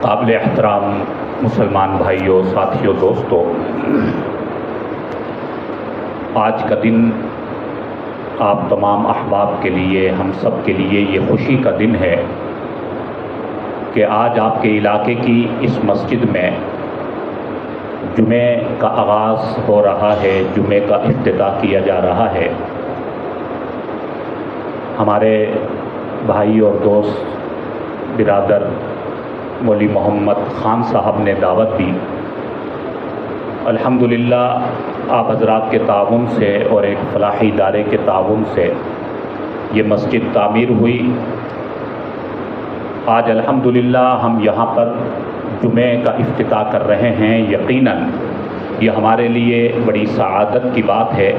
قابل احترام مسلمان بھائیوں، ساتھیوں، دوستوں، آج کا دن آپ تمام احباب کے لیے، ہم سب کے لیے یہ خوشی کا دن ہے کہ آج آپ کے علاقے کی اس مسجد میں جمعے کا آغاز ہو رہا ہے، جمعے کا افتتاح کیا جا رہا ہے۔ ہمارے بھائی اور دوست برادر مولوی محمد خان صاحب نے دعوت دی۔ الحمدللہ آپ حضرات کے تعاون سے اور ایک فلاحی ادارے کے تعاون سے یہ مسجد تعمیر ہوئی۔ آج الحمدللہ ہم یہاں پر جمعے کا افتتاح کر رہے ہیں۔ یقیناً یہ ہمارے لیے بڑی سعادت کی بات ہے،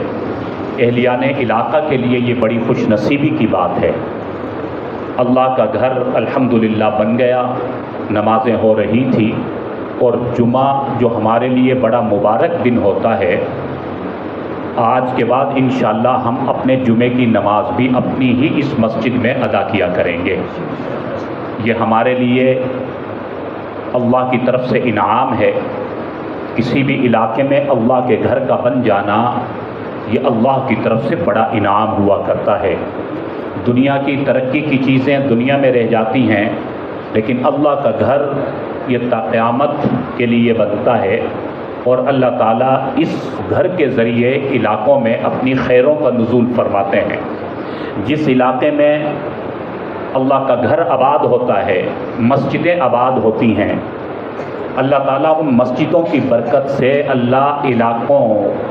اہلیان علاقہ کے لیے یہ بڑی خوش نصیبی کی بات ہے۔ اللہ کا گھر الحمدللہ بن گیا، نمازیں ہو رہی تھی، اور جمعہ جو ہمارے لیے بڑا مبارک دن ہوتا ہے، آج کے بعد انشاءاللہ ہم اپنے جمعے کی نماز بھی اپنی ہی اس مسجد میں ادا کیا کریں گے۔ یہ ہمارے لیے اللہ کی طرف سے انعام ہے۔ کسی بھی علاقے میں اللہ کے گھر کا بن جانا یہ اللہ کی طرف سے بڑا انعام ہوا کرتا ہے۔ دنیا کی ترقی کی چیزیں دنیا میں رہ جاتی ہیں، لیکن اللہ کا گھر یہ تا قیامت کے لیے بنتا ہے، اور اللہ تعالیٰ اس گھر کے ذریعے علاقوں میں اپنی خیروں کا نزول فرماتے ہیں۔ جس علاقے میں اللہ کا گھر آباد ہوتا ہے، مسجدیں آباد ہوتی ہیں، اللہ تعالیٰ ان مسجدوں کی برکت سے اللہ علاقوں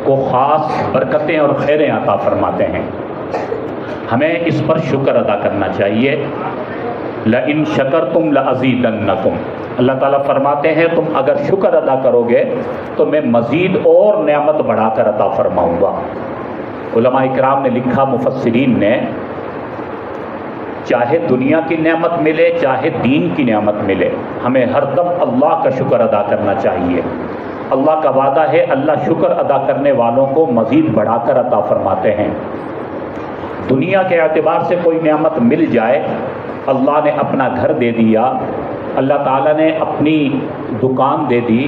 کو خاص برکتیں اور خیریں عطا فرماتے ہیں۔ ہمیں اس پر شکر ادا کرنا چاہیے۔ لَإِن شَكَرْتُمْ لَأَزِيدَنَّكُمْ، اللہ تعالیٰ فرماتے ہیں تم اگر شکر ادا کرو گے تو میں مزید اور نعمت بڑھا کر عطا فرماؤں گا۔ علماء اکرام نے لکھا، مفسرین نے، چاہے دنیا کی نعمت ملے چاہے دین کی نعمت ملے، ہمیں ہر دم اللہ کا شکر ادا کرنا چاہیے۔ اللہ کا وعدہ ہے، اللہ شکر ادا کرنے والوں کو مزید بڑھا کر عطا فرماتے ہیں۔ دنیا کے اعتبار سے کوئی نعمت مل جائے، اللہ نے اپنا گھر دے دیا، اللہ تعالیٰ نے اپنی دکان دے دی،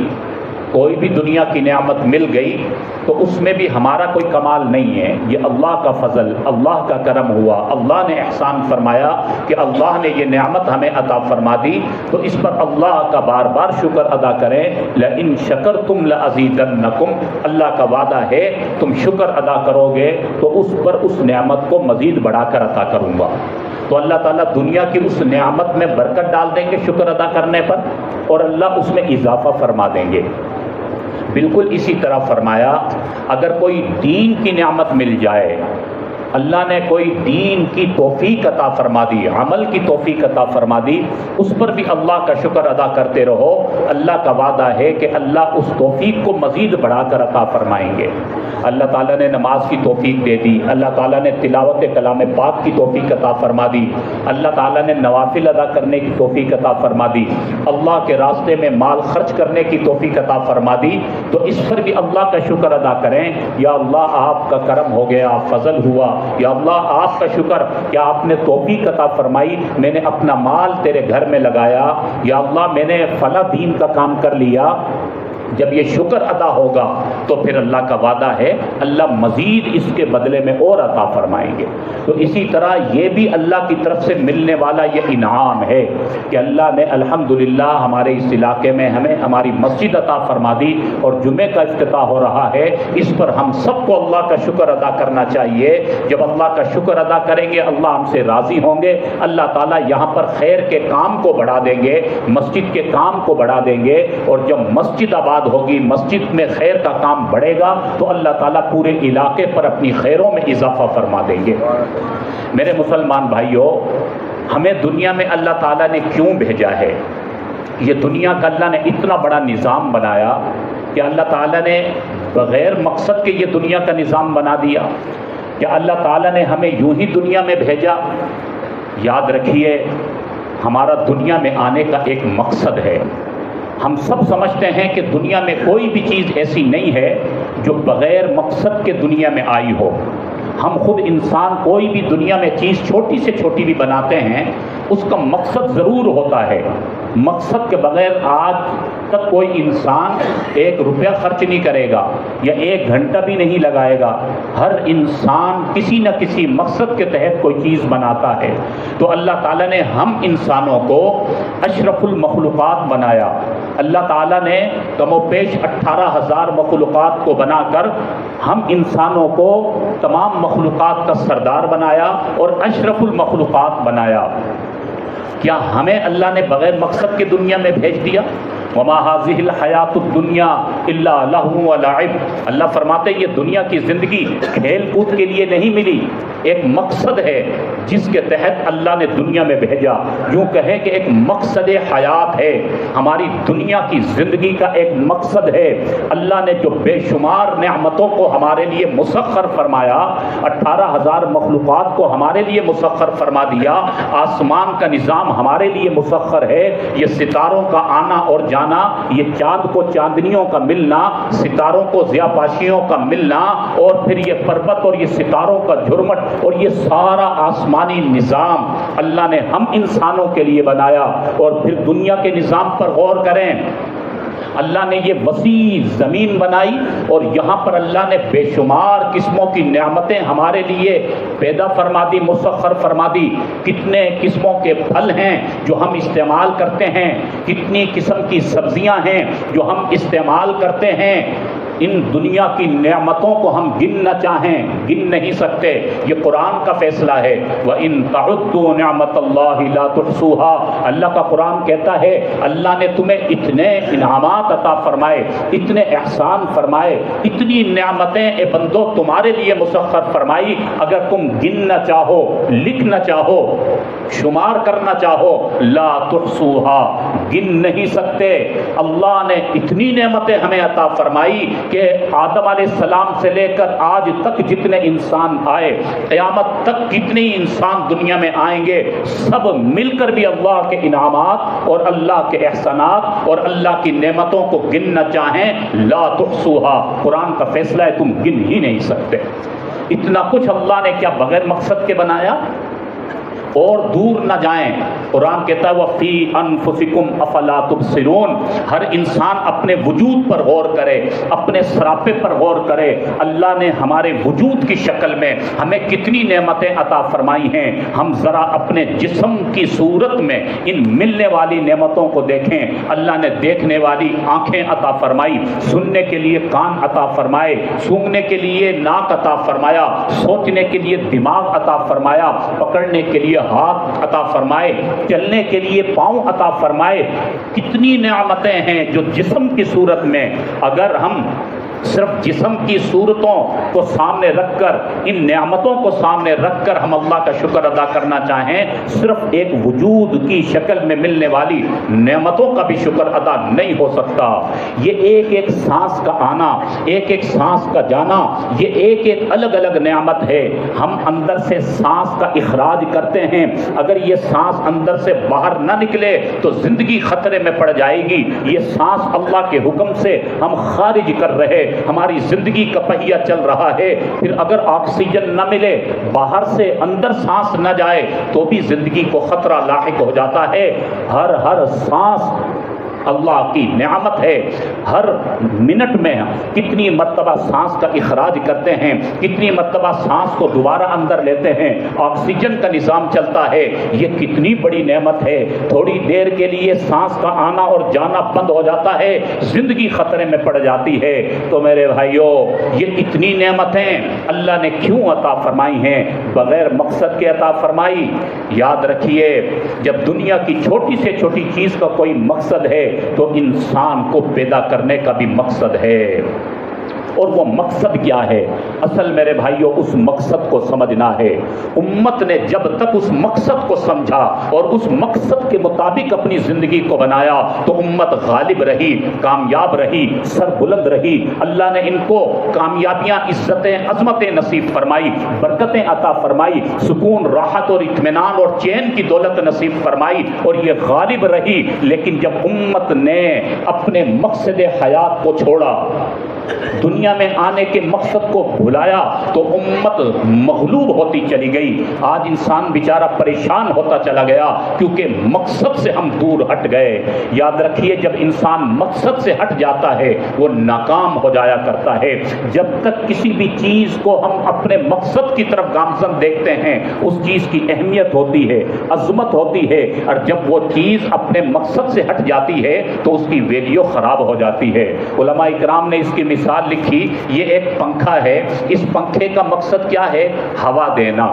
کوئی بھی دنیا کی نعمت مل گئی تو اس میں بھی ہمارا کوئی کمال نہیں ہے، یہ اللہ کا فضل، اللہ کا کرم ہوا، اللہ نے احسان فرمایا کہ اللہ نے یہ نعمت ہمیں عطا فرما دی، تو اس پر اللہ کا بار بار شکر ادا کریں۔ لَإِن شَكَرْتُمْ لَأَزِيدَنَّكُمْ، اللہ کا وعدہ ہے تم شکر ادا کرو گے تو اس پر اس نعمت کو مزید بڑھا کر عطا کروں گا۔ تو اللہ تعالیٰ دنیا کی اس نعمت میں برکت ڈال دیں گے شکر ادا کرنے پر، اور اللہ اس میں اضافہ فرما دیں گے۔ بالکل اسی طرح فرمایا، اگر کوئی دین کی نعمت مل جائے، اللہ نے کوئی دین کی توفیق عطا فرما دی، عمل کی توفیق عطا فرما دی، اس پر بھی اللہ کا شکر ادا کرتے رہو۔ اللہ کا وعدہ ہے کہ اللہ اس توفیق کو مزید بڑھا کر عطا فرمائیں گے۔ اللہ تعالیٰ نے نماز کی توفیق دے دی، اللہ تعالیٰ نے تلاوت کلام پاک کی توفیق عطا فرما دی، اللہ تعالیٰ نے نوافل ادا کرنے کی توفیق عطا فرما دی، اللہ کے راستے میں مال خرچ کرنے کی توفیق عطا فرما دی، تو اس پر بھی اللہ کا شکر ادا کریں۔ یا اللہ آپ کا کرم ہو گیا، فضل ہوا، یا اللہ آپ کا شکر کہ آپ نے توفیق عطا فرمائی، میں نے اپنا مال تیرے گھر میں لگایا، یا اللہ میں نے فلاں دین کا کام کر لیا۔ جب یہ شکر ادا ہوگا تو پھر اللہ کا وعدہ ہے اللہ مزید اس کے بدلے میں اور عطا فرمائیں گے۔ تو اسی طرح یہ بھی اللہ کی طرف سے ملنے والا یہ انعام ہے کہ اللہ نے الحمدللہ ہمارے اس علاقے میں ہمیں ہماری مسجد عطا فرما دی، اور جمعے کا افتتاح ہو رہا ہے، اس پر ہم سب کو اللہ کا شکر ادا کرنا چاہیے۔ جب اللہ کا شکر ادا کریں گے اللہ ہم سے راضی ہوں گے، اللہ تعالیٰ یہاں پر خیر کے کام کو بڑھا دیں گے، مسجد کے کام کو بڑھا دیں گے، اور جب مسجد آباد ہوگی، مسجد میں خیر کا کام بڑھے گا، تو اللہ تعالیٰ پورے علاقے پر اپنی خیروں میں اضافہ فرما دیں گے۔ میرے مسلمان بھائیوں، ہمیں دنیا میں اللہ تعالیٰ نے کیوں بھیجا ہے؟ یہ دنیا کا اللہ نے اتنا بڑا نظام بنایا کہ اللہ تعالیٰ نے بغیر مقصد کے یہ دنیا کا نظام بنا دیا کہ اللہ تعالیٰ نے ہمیں یوں ہی دنیا میں بھیجا؟ یاد رکھیے، ہمارا دنیا میں آنے کا ایک مقصد ہے۔ ہم سب سمجھتے ہیں کہ دنیا میں کوئی بھی چیز ایسی نہیں ہے جو بغیر مقصد کے دنیا میں آئی ہو۔ ہم خود انسان کوئی بھی دنیا میں چیز چھوٹی سے چھوٹی بھی بناتے ہیں، اس کا مقصد ضرور ہوتا ہے۔ مقصد کے بغیر آج تک کوئی انسان 1 روپیہ خرچ نہیں کرے گا یا 1 گھنٹہ بھی نہیں لگائے گا. ہر انسان کسی نہ کسی مقصد کے تحت کوئی چیز بناتا ہے. تو اللہ تعالیٰ نے ہم انسانوں کو اشرف المخلوقات بنایا. اللہ تعالیٰ نے کم و بیش 18,000 مخلوقات کو بنا کر ہم انسانوں کو تمام مخلوقات کا سردار بنایا اور اشرف المخلوقات بنایا. کیا ہمیں اللہ نے بغیر مقصد کے دنیا میں بھیج دیا؟ وما هذه الحیات الدنیا الا لہو ولعب. اللہ فرماتے ہیں یہ دنیا کی زندگی کھیل کود کے لیے نہیں ملی، ایک مقصد ہے جس کے تحت اللہ نے دنیا میں بھیجا. یوں کہیں کہ ایک مقصد حیات ہے. ہماری دنیا کی زندگی کا ایک مقصد ہے. اللہ نے جو بے شمار نعمتوں کو ہمارے لیے مسخر فرمایا، 18,000 مخلوقات کو ہمارے لیے مسخر فرما دیا. آسمان کا نظام ہمارے لیے مسخر ہے. یہ ستاروں کا آنا اور جانا، یہ چاند کو چاندنیوں کا ملنا، ستاروں کو ضیاءپاشیوں کا ملنا، اور پھر یہ پربت اور یہ ستاروں کا جھرمٹ اور یہ سارا آسمانی نظام اللہ نے ہم انسانوں کے لیے بنایا. اور پھر دنیا کے نظام پر غور کریں. اللہ نے یہ وسیع زمین بنائی اور یہاں پر اللہ نے بے شمار قسموں کی نعمتیں ہمارے لیے پیدا فرما دی، مسخر فرما دی. کتنے قسموں کے پھل ہیں جو ہم استعمال کرتے ہیں، کتنی قسم کی سبزیاں ہیں جو ہم استعمال کرتے ہیں. ان دنیا کی نعمتوں کو ہم گن نہ چاہیں گن نہیں سکتے. یہ قرآن کا فیصلہ ہے. وَإِن تَعُدُّوا نِعْمَةَ اللَّهِ لَا تُحْصُوهَا. اللہ کا قرآن کہتا ہے اللہ نے تمہیں اتنے انعامات عطا فرمائے، اتنے احسان فرمائے، اتنی نعمتیں اے بندو تمہارے لیے مسخر فرمائی. اگر تم گننا چاہو، لکھنا چاہو، شمار کرنا چاہو، لا تحصوها، گن نہیں سکتے. اللہ نے اتنی نعمتیں ہمیں عطا فرمائی کہ آدم علیہ السلام سے لے کر آج تک جتنے انسان آئے، قیامت تک کتنے انسان دنیا میں آئیں گے، سب مل کر بھی اللہ کے انعامات اور اللہ کے احسانات اور اللہ کی نعمتوں کو گننا چاہیں، لا تحصوها. قرآن کا فیصلہ ہے تم گن ہی نہیں سکتے. اتنا کچھ اللہ نے کیا بغیر مقصد کے بنایا؟ اور دور نہ جائیں. قرآن کہتا ہے وَفِي أَنفُسِكُمْ أَفَلَا تُبْصِرُونَ. ہر انسان اپنے وجود پر غور کرے، اپنے سراپے پر غور کرے. اللہ نے ہمارے وجود کی شکل میں ہمیں کتنی نعمتیں عطا فرمائی ہیں. ہم ذرا اپنے جسم کی صورت میں ان ملنے والی نعمتوں کو دیکھیں. اللہ نے دیکھنے والی آنکھیں عطا فرمائی، سننے کے لیے کان عطا فرمائے، سونگھنے کے لیے ناک عطا فرمایا، سوچنے کے لیے دماغ عطا فرمایا، پکڑنے کے لیے ہاتھ عطا فرمائے، چلنے کے لیے پاؤں عطا فرمائے. کتنی نعمتیں ہیں جو جسم کی صورت میں اگر ہم صرف جسم کی صورتوں کو سامنے رکھ کر، ان نعمتوں کو سامنے رکھ کر ہم اللہ کا شکر ادا کرنا چاہیں، صرف ایک وجود کی شکل میں ملنے والی نعمتوں کا بھی شکر ادا نہیں ہو سکتا. یہ ایک ایک سانس کا آنا، ایک ایک سانس کا جانا، یہ ایک ایک الگ الگ نعمت ہے. ہم اندر سے سانس کا اخراج کرتے ہیں، اگر یہ سانس اندر سے باہر نہ نکلے تو زندگی خطرے میں پڑ جائے گی. یہ سانس اللہ کے حکم سے ہم خارج کر رہے، ہماری زندگی کا پہیہ چل رہا ہے. پھر اگر آکسیجن نہ ملے، باہر سے اندر سانس نہ جائے تو بھی زندگی کو خطرہ لاحق ہو جاتا ہے. ہر سانس اللہ کی نعمت ہے. ہر منٹ میں کتنی مرتبہ سانس کا اخراج کرتے ہیں، کتنی مرتبہ سانس کو دوبارہ اندر لیتے ہیں، آکسیجن کا نظام چلتا ہے. یہ کتنی بڑی نعمت ہے. تھوڑی دیر کے لیے سانس کا آنا اور جانا بند ہو جاتا ہے، زندگی خطرے میں پڑ جاتی ہے. تو میرے بھائیوں، یہ اتنی نعمتیں اللہ نے کیوں عطا فرمائی ہیں؟ بغیر مقصد کے عطا فرمائی. یاد رکھیے، جب دنیا کی چھوٹی سے چھوٹی چیز کا کوئی مقصد ہے تو انسان کو پیدا کرنے کا بھی مقصد ہے. اور وہ مقصد کیا ہے؟ اصل میرے بھائیوں اس مقصد کو سمجھنا ہے. امت نے جب تک اس مقصد کو سمجھا اور اس مقصد کے مطابق اپنی زندگی کو بنایا تو امت غالب رہی، کامیاب رہی، سر بلند رہی. اللہ نے ان کو کامیابیاں، عزتیں، عظمتیں نصیب فرمائی، برکتیں عطا فرمائی، سکون، راحت اور اطمینان اور چین کی دولت نصیب فرمائی اور یہ غالب رہی. لیکن جب امت نے اپنے مقصد حیات کو چھوڑا، دنیا میں آنے کے مقصد کو بھلایا تو امت مغلوب ہوتی چلی گئی. آج انسان بیچارہ پریشان ہوتا چلا گیا کیونکہ مقصد سے ہم دور ہٹ گئے. یاد رکھیے جب انسان مقصد سے ہٹ جاتا ہے وہ ناکام ہو جایا کرتا ہے. جب تک کسی بھی چیز کو ہم اپنے مقصد کی طرف گامزن دیکھتے ہیں اس چیز کی اہمیت ہوتی ہے, عظمت ہوتی ہے, اور جب وہ چیز اپنے مقصد سے ہٹ جاتی ہے تو اس کی ویلیو خراب ہو جاتی ہے. علماء اکرام نے اس کی مثال لکھی, یہ ایک پنکھا ہے, اس پنکھے کا مقصد کیا ہے؟ ہوا دینا.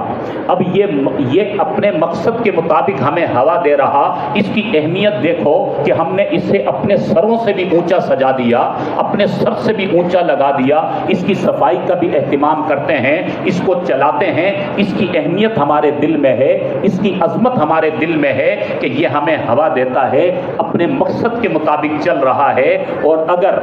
اب یہ اپنے مقصد کے مطابق ہمیں ہوا دے رہا, اس کی اہمیت دیکھو کہ ہم نے اسے اپنے سروں سے بھی اونچا سجا دیا, اپنے سر سے بھی اونچا لگا دیا, اس کی صفائی کا بھی اہتمام کرتے ہیں, اس کو چلاتے ہیں. اس کی اہمیت ہمارے دل میں ہے, اس کی عظمت ہمارے دل میں ہے کہ یہ ہمیں ہوا دیتا ہے, اپنے مقصد کے مطابق چل رہا ہے. اور اگر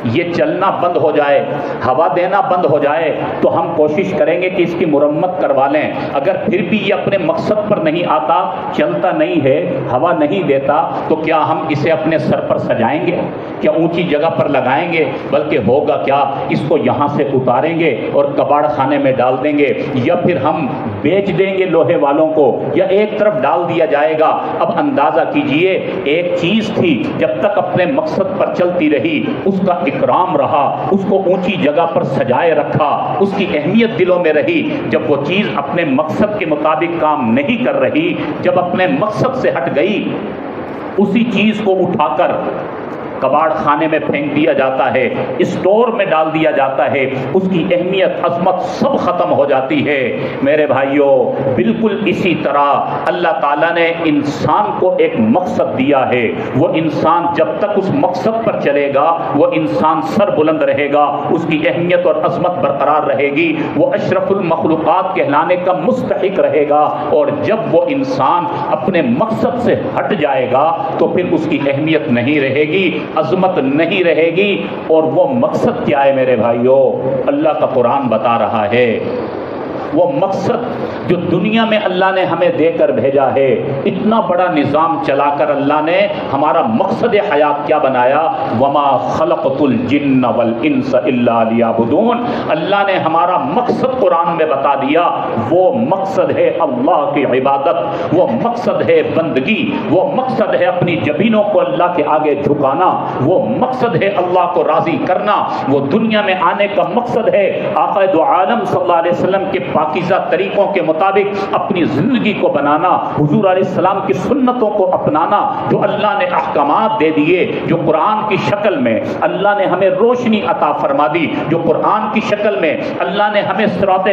یہ چلنا بند ہو جائے, ہوا دینا بند ہو جائے تو ہم کوشش کریں گے کہ اس کی مرمت کروا لیں. اگر پھر بھی یہ اپنے مقصد پر نہیں آتا, چلتا نہیں ہے, ہوا نہیں دیتا, تو کیا ہم اسے اپنے سر پر سجائیں گے؟ کیا اونچی جگہ پر لگائیں گے؟ بلکہ ہوگا کیا, اس کو یہاں سے اتاریں گے اور کباڑ خانے میں ڈال دیں گے, یا پھر ہم بیچ دیں گے لوہے والوں کو, یا ایک طرف ڈال دیا جائے گا. اب اندازہ کیجئے, ایک چیز تھی جب تک اپنے مقصد پر چلتی رہی, اس کا اکرام رہا, اس کو اونچی جگہ پر سجائے رکھا, اس کی اہمیت دلوں میں رہی. جب وہ چیز اپنے مقصد کے مطابق کام نہیں کر رہی, جب اپنے مقصد سے ہٹ گئی, اسی چیز کو اٹھا کر کباڑ خانے میں پھینک دیا جاتا ہے, اسٹور میں ڈال دیا جاتا ہے, اس کی اہمیت عظمت سب ختم ہو جاتی ہے. میرے بھائیوں, بالکل اسی طرح اللہ تعالیٰ نے انسان کو ایک مقصد دیا ہے. وہ انسان جب تک اس مقصد پر چلے گا وہ انسان سر بلند رہے گا, اس کی اہمیت اور عظمت برقرار رہے گی, وہ اشرف المخلوقات کہلانے کا مستحق رہے گا. اور جب وہ انسان اپنے مقصد سے ہٹ جائے گا تو پھر اس کی اہمیت نہیں رہے گی, عظمت نہیں رہے گی. اور وہ مقصد کیا ہے میرے بھائیوں؟ اللہ کا قرآن بتا رہا ہے, وہ مقصد جو دنیا میں اللہ نے ہمیں دے کر بھیجا ہے. اتنا بڑا نظام چلا کر اللہ نے ہمارا مقصد حیات کیا بنایا؟ وما خلقت الجن والانس الا لیعبدون. اللہ نے ہمارا مقصد قرآن میں بتا دیا. وہ مقصد ہے اللہ کی عبادت, وہ مقصد ہے بندگی, وہ مقصد ہے اپنی جبینوں کو اللہ کے آگے جھکانا, وہ مقصد ہے اللہ کو راضی کرنا. وہ دنیا میں آنے کا مقصد ہے آقا دو عالم صلی اللہ علیہ وسلم کے پاکیزہ طریقوں کے مطابق اپنی زندگی کو بنانا, حضور علیہ السلام کی سنتوں کو اپنانا. جو اللہ نے احکامات دے دیے, جو قرآن کی شکل میں اللہ نے ہمیں روشنی عطا فرما دی, جو قرآن کی شکل میں اللہ نے ہمیں صراط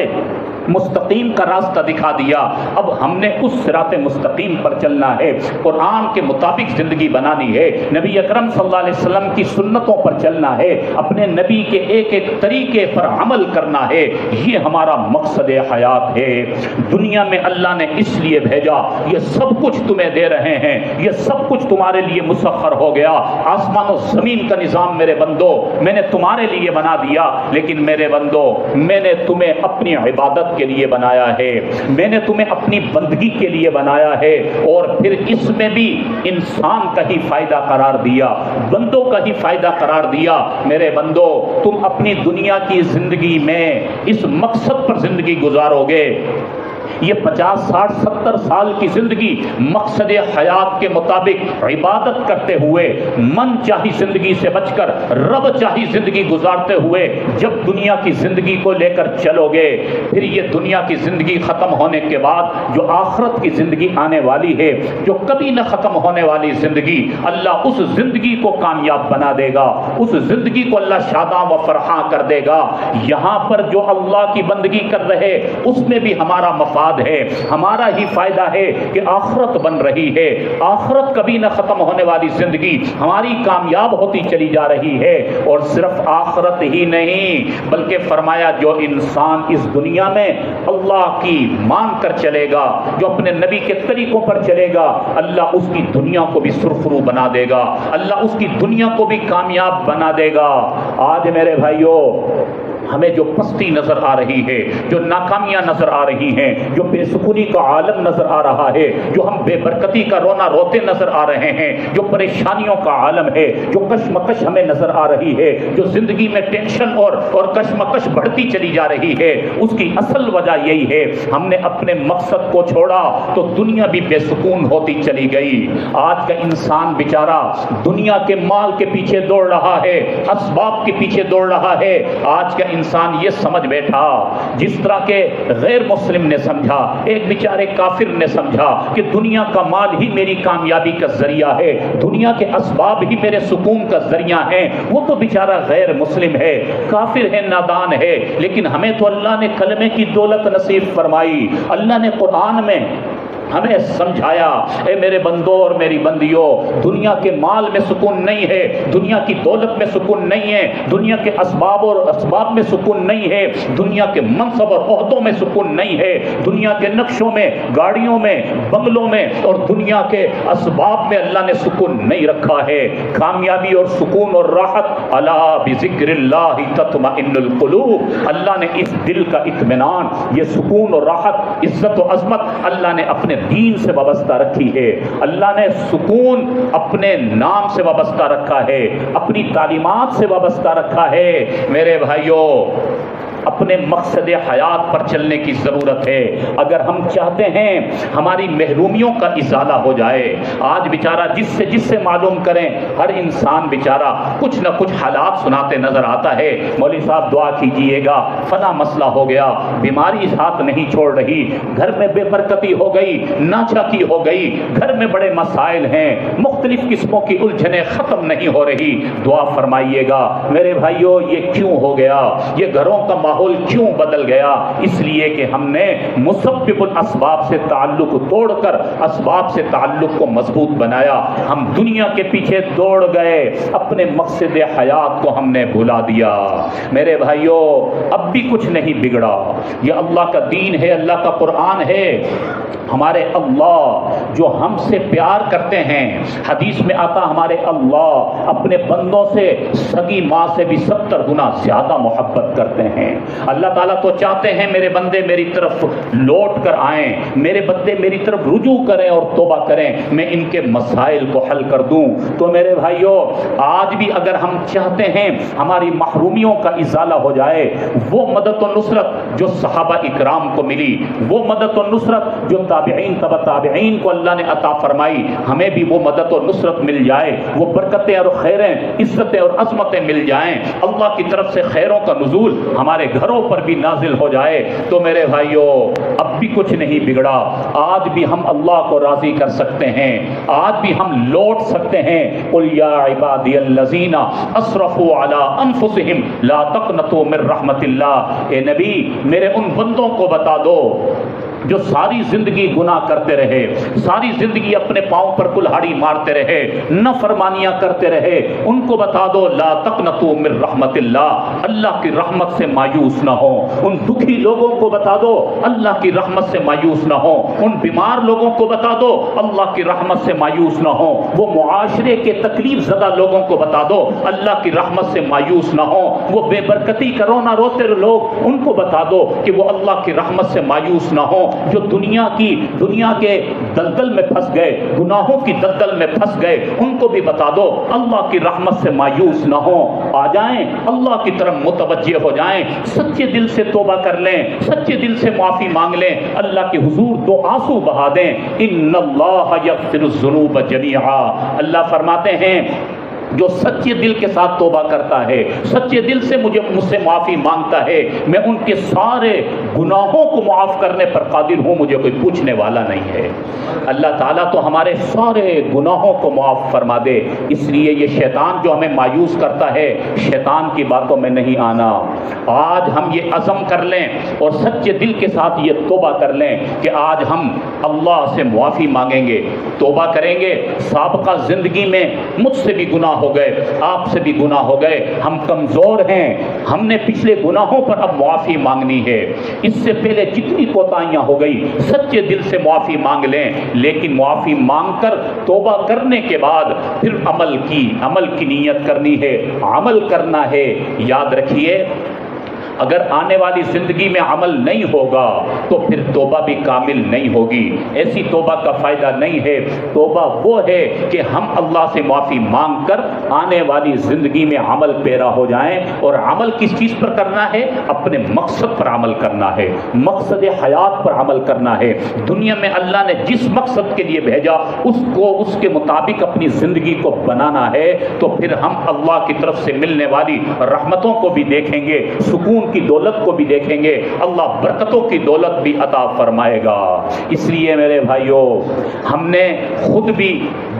مستقیم کا راستہ دکھا دیا. اب ہم نے اس صراط مستقیم پر چلنا ہے, قرآن کے مطابق زندگی بنانی ہے, نبی اکرم صلی اللہ علیہ وسلم کی سنتوں پر چلنا ہے, اپنے نبی کے ایک ایک طریقے پر عمل کرنا ہے. یہ ہمارا مقصد حیات ہے. دنیا میں اللہ نے اس لیے بھیجا, یہ سب کچھ تمہیں دے رہے ہیں, یہ سب کچھ تمہارے لیے مسخر ہو گیا. آسمان و زمین کا نظام میرے بندو میں نے تمہارے لیے بنا دیا, لیکن میرے بندو میں نے تمہیں اپنی عبادت کے لیے بنایا ہے, میں نے تمہیں اپنی بندگی کے لیے بنایا ہے. اور پھر اس میں بھی انسان کا ہی فائدہ قرار دیا, بندوں کا ہی فائدہ قرار دیا. میرے بندو تم اپنی دنیا کی زندگی میں اس مقصد پر زندگی گزارو گے. یہ 50 60 70 سال کی زندگی مقصد حیات کے مطابق عبادت کرتے ہوئے, من چاہی زندگی سے بچ کر رب چاہی زندگی گزارتے ہوئے جب دنیا کی زندگی کو لے کر چلو گے, پھر یہ دنیا کی زندگی ختم ہونے کے بعد جو آخرت کی زندگی آنے والی ہے, جو کبھی نہ ختم ہونے والی زندگی, اللہ اس زندگی کو کامیاب بنا دے گا, اس زندگی کو اللہ شاداں و فرحاں کر دے گا. یہاں پر جو اللہ کی بندگی کر رہے اس میں بھی ہمارا مفاد ہے, ہمارا ہی فائدہ ہے کہ آخرت بن رہی ہے, آخرت کبھی نہ ختم ہونے والی زندگی ہماری کامیاب ہوتی چلی جا رہی ہے. اور صرف آخرت ہی نہیں بلکہ فرمایا جو انسان اس دنیا میں اللہ کی مان کر چلے گا, جو اپنے نبی کے طریقوں پر چلے گا, اللہ اس کی دنیا کو بھی سرخرو بنا دے گا, اللہ اس کی دنیا کو بھی کامیاب بنا دے گا. آج میرے بھائیوں ہمیں جو پستی نظر آ رہی ہے، جو ناکامیاں نظر آ رہی ہیں، جو بے سکونی کا عالم نظر آ رہا ہے، جو ہم بے برکتی کا رونا روتے نظر آ رہے ہیں، جو پریشانیوں کا عالم ہے، جو کشمکش ہمیں نظر آ رہی ہے، جو زندگی میں ٹینشن اور کشمکش بڑھتی چلی جا رہی ہے، اس کی اصل وجہ یہی ہے ہم نے اپنے مقصد کو چھوڑا تو دنیا بھی بے سکون ہوتی چلی گئی۔ آج کا انسان بیچارہ دنیا کے مال کے پیچھے دوڑ رہا ہے، اسباب کے پیچھے دوڑ رہا ہے۔ آج کا انسان یہ سمجھ بیٹھا، جس طرح کے غیر مسلم نے سمجھا، ایک بیچارے کافر نے سمجھا کہ دنیا کا مال ہی میری کامیابی کا ذریعہ ہے، دنیا کے اسباب ہی میرے سکون کا ذریعہ ہیں، وہ تو بیچارہ غیر مسلم ہے، کافر ہے، نادان ہے۔ لیکن ہمیں تو اللہ نے کلمے کی دولت نصیب فرمائی، اللہ نے قرآن میں ہمیں سمجھایا، اے میرے بندوں اور میری بندیوں، دنیا کے مال میں سکون نہیں ہے، دنیا کی دولت میں سکون نہیں ہے، دنیا کے اسباب میں سکون نہیں ہے، دنیا کے منصب اور عہدوں میں سکون نہیں ہے، دنیا کے نقشوں میں، گاڑیوں میں، بنگلوں میں اور دنیا کے اسباب میں اللہ نے سکون نہیں رکھا ہے۔ کامیابی اور سکون اور راحت الا بذکر اللہ تطمئن القلوب، اللہ نے اس دل کا اطمینان، یہ سکون اور راحت، عزت و عظمت اللہ نے اپنے دین سے وابستہ رکھی ہے۔ اللہ نے سکون اپنے نام سے وابستہ رکھا ہے، اپنی تعلیمات سے وابستہ رکھا ہے۔ میرے بھائیوں، اپنے مقصد حیات پر چلنے کی ضرورت ہے اگر ہم چاہتے ہیں ہماری محرومیوں کا ازالہ ہو جائے۔ آج بیچارہ جس سے معلوم کریں، ہر انسان بیچارہ کچھ نہ کچھ حالات سناتے نظر آتا ہے، مولوی صاحب دعا کیجئے گا، فلاں مسئلہ ہو گیا، بیماری ہاتھ نہیں چھوڑ رہی، گھر میں بے برکتی ہو گئی، ناچاکی ہو گئی، گھر میں بڑے مسائل ہیں، مختلف قسموں کی الجھنیں ختم نہیں ہو رہی، دعا فرمائیے گا۔ میرے بھائیوں، یہ کیوں ہو گیا؟ یہ گھروں کا ماحول کیوں بدل گیا؟ اس لیے کہ ہم نے مسبب الاسباب سے تعلق توڑ کر اسباب سے تعلق کو مضبوط بنایا۔ ہم دنیا کے پیچھے دوڑ گئے، اپنے مقصد حیات کو ہم نے بھلا دیا۔ میرے بھائیوں، اب بھی کچھ نہیں بگڑا، یہ اللہ کا دین ہے، اللہ کا قرآن ہے۔ ہمارے اللہ جو ہم سے پیار کرتے ہیں، حدیث میں آتا ہمارے اللہ اپنے بندوں سے سگی ماں سے بھی 70 گنا زیادہ محبت کرتے ہیں۔ اللہ تعالیٰ تو چاہتے ہیں میرے بندے میری طرف لوٹ کر آئیں، میرے بندے میری طرف رجوع کریں اور توبہ کریں، میں ان کے مسائل کو حل کر دوں۔ تو میرے بھائیوں، آج بھی اگر ہم چاہتے ہیں ہماری محرومیوں کا ازالہ ہو جائے، وہ مدد و نصرت جو صحابہ اکرام کو ملی، وہ مدد و نصرت جو تابعین تبع تابعین کو اللہ نے عطا فرمائی، ہمیں بھی وہ مدد و نصرت مل جائے، وہ برکتیں اور خیریں، عزتیں اور عظمتیں مل جائیں، اللہ کی طرف سے خیروں کا نزول ہمارے گھروں پر بھی نازل ہو جائے۔ تو میرے بھائیوں، اب بھی کچھ نہیں بگڑا، آج بھی ہم اللہ کو راضی کر سکتے ہیں، آج بھی ہم لوٹ سکتے ہیں۔ قل یا عبادی الذین اسرفوا علی انفسہم لا تقنطوا من رحمت اللہ، اے نبی میرے ان بندوں کو بتا دو جو ساری زندگی گناہ کرتے رہے، ساری زندگی اپنے پاؤں پر کلہاڑی مارتے رہے، نافرمانیاں کرتے رہے، ان کو بتا دو لا تقنطوا من رحمت اللہ، اللہ کی رحمت سے مایوس نہ ہو۔ ان دکھی لوگوں کو بتا دو اللہ کی رحمت سے مایوس نہ ہو، ان بیمار لوگوں کو بتا دو اللہ کی رحمت سے مایوس نہ ہو، وہ معاشرے کے تکلیف زدہ لوگوں کو بتا دو اللہ کی رحمت سے مایوس نہ ہو، وہ بے برکتی کا رونا روتے لوگ ان کو بتا دو کہ وہ اللہ کی رحمت سے مایوس نہ ہو، جو دنیا کے دلدل میں پھنس گئے، گناہوں کی دلدل میں پھنس گئے، ان کو بھی بتا دو اللہ کی رحمت سے مایوس نہ ہو، آ جائیں اللہ کی طرف متوجہ ہو جائیں، سچے دل سے توبہ کر لیں، سچے دل سے معافی مانگ لیں، اللہ کے حضور دو آنسو بہا دیں۔ ان اللہ یغفر الذنوب جمیعا، اللہ فرماتے ہیں جو سچے دل کے ساتھ توبہ کرتا ہے، سچے دل سے مجھ سے معافی مانگتا ہے، میں ان کے سارے گناہوں کو معاف کرنے پر قادر ہوں، مجھے کوئی پوچھنے والا نہیں ہے۔ اللہ تعالیٰ تو ہمارے سارے گناہوں کو معاف فرما دے۔ اس لیے یہ شیطان جو ہمیں مایوس کرتا ہے، شیطان کی باتوں میں نہیں آنا۔ آج ہم یہ عزم کر لیں اور سچے دل کے ساتھ یہ توبہ کر لیں کہ آج ہم اللہ سے معافی مانگیں گے، توبہ کریں گے۔ سابقہ زندگی میں مجھ سے بھی گناہ ہو گئے، آپ سے بھی گناہ ہو گئے، ہم کمزور ہیں، ہم نے پچھلے گناہوں پر اب معافی مانگنی ہے۔ اس سے پہلے جتنی کوتاہیاں ہو گئی سچے دل سے معافی مانگ لیں، لیکن معافی مانگ کر توبہ کرنے کے بعد پھر عمل کی نیت کرنی ہے، عمل کرنا ہے۔ یاد رکھیے اگر آنے والی زندگی میں عمل نہیں ہوگا تو پھر توبہ بھی کامل نہیں ہوگی. ایسی توبہ کا فائدہ نہیں ہے. توبہ وہ ہے کہ ہم اللہ سے معافی مانگ کر آنے والی زندگی میں عمل پیرا ہو جائیں. اور عمل کس چیز پر کرنا ہے؟ اپنے مقصد پر عمل کرنا ہے, مقصد حیات پر عمل کرنا ہے. دنیا میں اللہ نے جس مقصد کے لیے بھیجا اس کے مطابق اپنی زندگی کو بنانا ہے. تو پھر ہم اللہ کی طرف سے ملنے والی رحمتوں کو بھی دیکھیں گے, سکون کی دولت کو بھی دیکھیں گے, اللہ برکتوں کی دولت بھی عطا فرمائے گا. اس لیے میرے بھائیوں, ہم نے خود بھی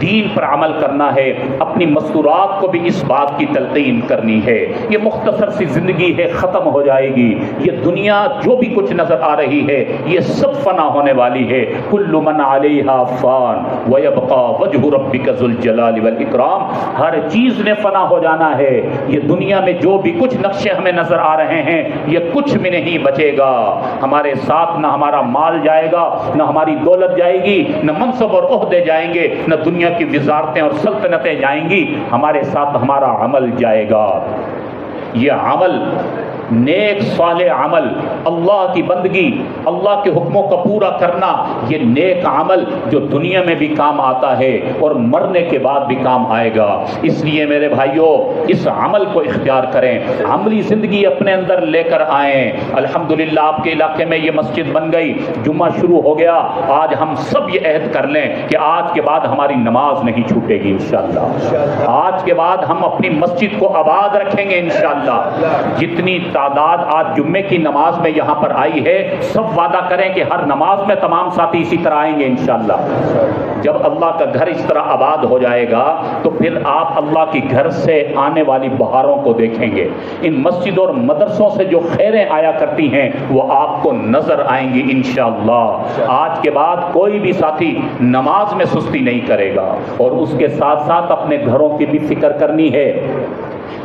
دین پر عمل کرنا ہے, اپنی مستورات کو بھی اس بات کی تلقین کرنی ہے. یہ مختصر سی زندگی ہے, ختم ہو جائے گی. یہ دنیا جو بھی کچھ نظر آ رہی ہے یہ سب فنا ہونے والی ہے. کل من علیہا فان ویبقى وجہ ربک ذو الجلال والاکرام. ہر چیز نے فنا ہو جانا ہے. یہ دنیا میں جو بھی کچھ نقشے ہمیں نظر آ رہے ہیں یہ کچھ بھی نہیں بچے گا. ہمارے ساتھ نہ ہمارا مال جائے گا, نہ ہماری دولت جائے گی, نہ منصب اور عہدے جائیں گے, نہ دنیا کی وزارتیں اور سلطنتیں جائیں گی. ہمارے ساتھ ہمارا عمل جائے گا. یہ عمل نیک صالح عمل, اللہ کی بندگی, اللہ کے حکموں کا پورا کرنا, یہ نیک عمل جو دنیا میں بھی کام آتا ہے اور مرنے کے بعد بھی کام آئے گا. اس لیے میرے بھائیوں, اس عمل کو اختیار کریں, عملی زندگی اپنے اندر لے کر آئیں. الحمدللہ آپ کے علاقے میں یہ مسجد بن گئی, جمعہ شروع ہو گیا. آج ہم سب یہ عہد کر لیں کہ آج کے بعد ہماری نماز نہیں چھوٹے گی انشاءاللہ. آج کے بعد ہم اپنی مسجد کو آباد رکھیں گے انشاءاللہ. جتنی تعداد آج جمعے کی نماز میں یہاں پر آئی ہے, سب وعدہ کریں کہ ہر نماز میں تمام ساتھی اسی طرح آئیں گے انشاءاللہ. جب اللہ کا گھر اس طرح آباد ہو جائے گا تو پھر آپ اللہ کے گھر سے آنے والی بہاروں کو دیکھیں گے. ان مسجدوں اور مدرسوں سے جو خیریں آیا کرتی ہیں وہ آپ کو نظر آئیں گی انشاءاللہ. آج کے بعد کوئی بھی ساتھی نماز میں سستی نہیں کرے گا. اور اس کے ساتھ ساتھ اپنے گھروں کی بھی فکر کرنی ہے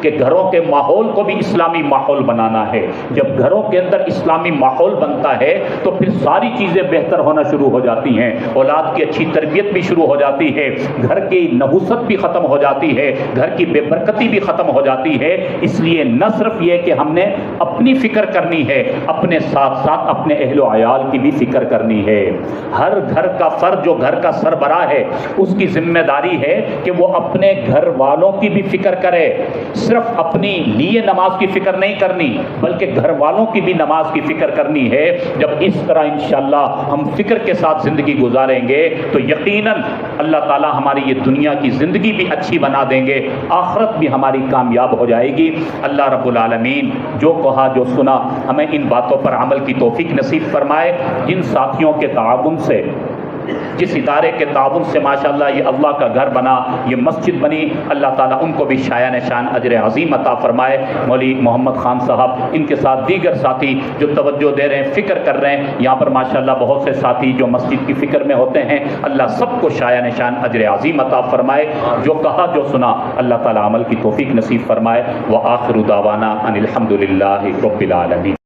کہ گھروں کے ماحول کو بھی اسلامی ماحول بنانا ہے. جب گھروں کے اندر اسلامی ماحول بنتا ہے تو پھر ساری چیزیں بہتر ہونا شروع ہو جاتی ہیں. اولاد کی اچھی تربیت بھی شروع ہو جاتی ہے, گھر کی نحوست بھی ختم ہو جاتی ہے, گھر کی بے برکتی بھی ختم ہو جاتی ہے. اس لیے نہ صرف یہ کہ ہم نے اپنی فکر کرنی ہے, اپنے ساتھ ساتھ اپنے اہل و عیال کی بھی فکر کرنی ہے. ہر گھر کا فرد جو گھر کا سربراہ ہے اس کی ذمہ داری ہے کہ وہ اپنے گھر والوں کی بھی فکر کرے. صرف اپنی لیے نماز کی فکر نہیں کرنی بلکہ گھر والوں کی بھی نماز کی فکر کرنی ہے. جب اس طرح انشاءاللہ ہم فکر کے ساتھ زندگی گزاریں گے تو یقیناً اللہ تعالی ہماری یہ دنیا کی زندگی بھی اچھی بنا دیں گے, آخرت بھی ہماری کامیاب ہو جائے گی. اللہ رب العالمین جو کہا جو سنا ہمیں ان باتوں پر عمل کی توفیق نصیب فرمائے. جن ساتھیوں کے تعاون سے, جس ادارے کے تعاون سے ماشاءاللہ یہ اللہ کا گھر بنا, یہ مسجد بنی, اللہ تعالیٰ ان کو بھی شایان شان اجر عظیم عطا فرمائے. مولوی محمد خان صاحب, ان کے ساتھ دیگر ساتھی جو توجہ دے رہے ہیں, فکر کر رہے ہیں, یہاں پر ماشاءاللہ بہت سے ساتھی جو مسجد کی فکر میں ہوتے ہیں, اللہ سب کو شایان شان اجر عظیم عطا فرمائے. جو کہا جو سنا اللہ تعالیٰ عمل کی توفیق نصیب فرمائے. وآخر دعوانا ان الحمدللہ رب العالمین.